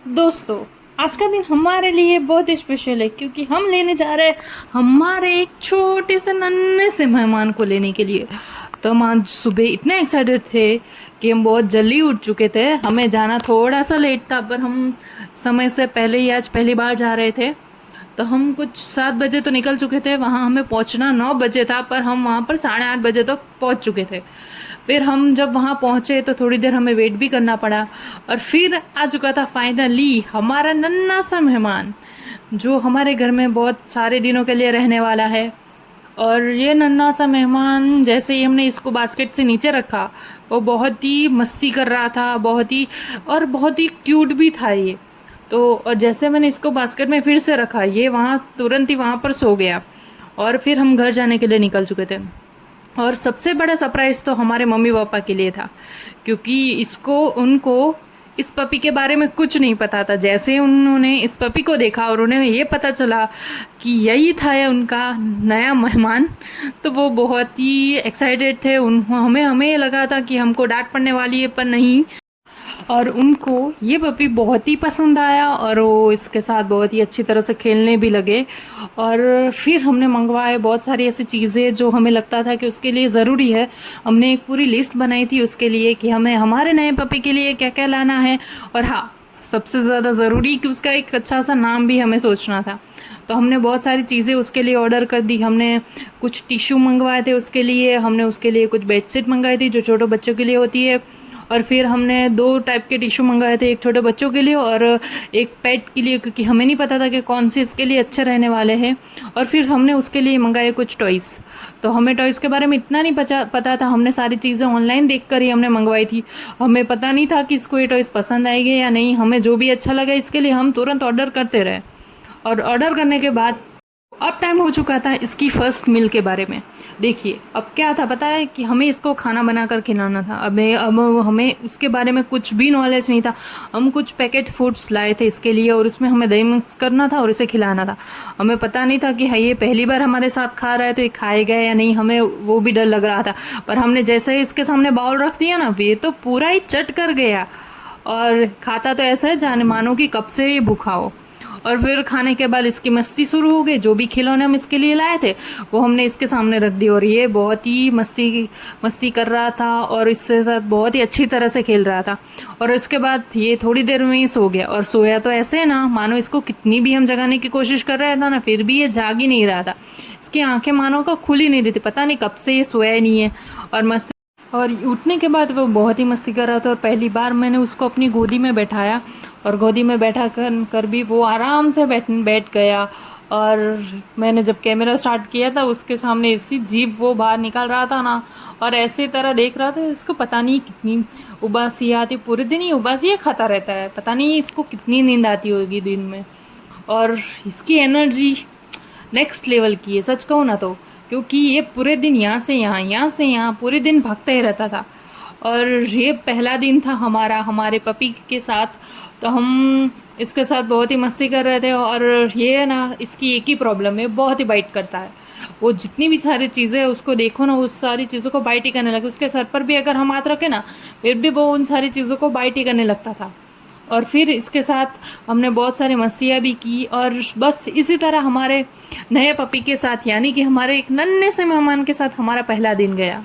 दोस्तों, आज का दिन हमारे लिए बहुत ही स्पेशल है क्योंकि हम लेने जा रहे हैं हमारे एक छोटे से नन्हे से मेहमान को लेने के लिए। तो हम आज सुबह इतने एक्साइटेड थे कि हम बहुत जल्दी उठ चुके थे। हमें जाना थोड़ा सा लेट था पर हम समय से पहले ही आज पहली बार जा रहे थे। तो हम कुछ 7 बजे तो निकल चुके थे, वहाँ हमें पहुँचना 9 बजे था पर हम वहाँ पर 8:30 बजे तक पहुँच चुके थे। फिर हम जब वहाँ पहुँचे तो थोड़ी देर हमें वेट भी करना पड़ा और फिर आ चुका था फाइनली हमारा नन्हा सा मेहमान, जो हमारे घर में बहुत सारे दिनों के लिए रहने वाला है। और ये नन्हा सा मेहमान जैसे ही हमने इसको बास्केट से नीचे रखा, वो बहुत ही मस्ती कर रहा था, बहुत ही क्यूट भी था ये। तो और जैसे मैंने इसको बास्केट में फिर से रखा, ये वहाँ तुरंत ही वहाँ पर सो गया और फिर हम घर जाने के लिए निकल चुके थे। और सबसे बड़ा सरप्राइज़ तो हमारे मम्मी पापा के लिए था क्योंकि उनको इस पपी के बारे में कुछ नहीं पता था। जैसे उन्होंने इस पपी को देखा और उन्हें ये पता चला कि यही था ये उनका नया मेहमान, तो वो बहुत ही एक्साइटेड थे। हमें लगा था कि हमको डांट पड़ने वाली है, पर नहीं। और उनको ये पपी बहुत ही पसंद आया और वो इसके साथ बहुत ही अच्छी तरह से खेलने भी लगे। और फिर हमने मंगवाए बहुत सारी ऐसी चीज़ें जो हमें लगता था कि उसके लिए ज़रूरी है। हमने एक पूरी लिस्ट बनाई थी उसके लिए कि हमें हमारे नए पपी के लिए क्या क्या लाना है। और हाँ, सबसे ज़्यादा ज़रूरी कि उसका एक अच्छा सा नाम भी हमें सोचना था। तो हमने बहुत सारी चीज़ें उसके लिए ऑर्डर कर दी। हमने कुछ टिश्यू मंगवाए थे उसके लिए, हमने उसके लिए कुछ बेडशीट मंगाई थी जो छोटे बच्चों के लिए होती है। और फिर हमने 2 टाइप के टिश्यू मंगाए थे, एक छोटे बच्चों के लिए और एक पेट के लिए, क्योंकि हमें नहीं पता था कि कौन से इसके लिए अच्छे रहने वाले हैं। और फिर हमने उसके लिए मंगाए कुछ टॉयज़। तो हमें टॉयज़ के बारे में इतना नहीं पता था, हमने सारी चीज़ें ऑनलाइन देख कर ही हमने मंगवाई थी। हमें पता नहीं था कि इसको ये टॉयज़ पसंद आएंगे या नहीं। हमें जो भी अच्छा लगा इसके लिए हम तुरंत ऑर्डर करते रहे। और ऑर्डर करने के बाद अब टाइम हो चुका था इसकी फ़र्स्ट मील के बारे में। देखिए, अब क्या था पता है कि हमें इसको खाना बनाकर खिलाना था। अब हमें उसके बारे में कुछ भी नॉलेज नहीं था। हम कुछ पैकेट फूड्स लाए थे इसके लिए और उसमें हमें दही मिक्स करना था और इसे खिलाना था। हमें पता नहीं था कि हाँ, ये पहली बार हमारे साथ खा रहा है तो ये खाएगा या नहीं, हमें वो भी डर लग रहा था। पर हमने जैसे ही इसके सामने बाउल रख दिया ना, ये तो पूरा ही चट कर गया और खाता तो ऐसा है जाने मानो कि कब से ये भूखा हो। और फिर खाने के बाद इसकी मस्ती शुरू हो गई। जो भी खिलौने हम इसके लिए लाए थे वो हमने इसके सामने रख दिए और ये बहुत ही मस्ती कर रहा था और इसके साथ बहुत ही अच्छी तरह से खेल रहा था। और उसके बाद ये थोड़ी देर में ही सो गया। और सोया तो ऐसे ना मानो इसको कितनी भी हम जगाने की कोशिश कर रहे था ना, फिर भी ये जाग ही नहीं रहा था। इसकी आंखें मानो को खुल ही नहीं रही थी, पता नहीं कब से ये सोया ही नहीं है। और उठने के बाद वो बहुत ही मस्ती कर रहा था। और पहली बार मैंने उसको अपनी गोदी में बैठाया और गोदी में बैठा कर भी वो आराम से बैठ गया। और मैंने जब कैमरा स्टार्ट किया था उसके सामने इसी जीभ वो बाहर निकाल रहा था ना, और ऐसे तरह देख रहा था। इसको पता नहीं कितनी उबासी आती, पूरे दिन ही उबासी खाता रहता है, पता नहीं इसको कितनी नींद आती होगी दिन में। और इसकी एनर्जी नेक्स्ट लेवल की है सच कहूँ ना, तो क्योंकि ये पूरे दिन यहाँ से यहाँ पूरे दिन भागता ही रहता था। और ये पहला दिन था हमारे पपी के साथ। तो हम इसके साथ बहुत ही मस्ती कर रहे थे। और ये ना, इसकी एक ही प्रॉब्लम है, बहुत ही बाइट करता है। वो जितनी भी सारी चीज़ें उसको देखो ना, उस सारी चीज़ों को बाइट ही करने लगे। उसके सर पर भी अगर हम हाथ रखें ना, फिर भी वो उन सारी चीज़ों को बाइट ही करने लगता था। और फिर इसके साथ हमने बहुत सारी मस्तियाँ भी की। और बस इसी तरह हमारे नए पपी के साथ, यानी कि हमारे एक नन्हे से मेहमान के साथ हमारा पहला दिन गया।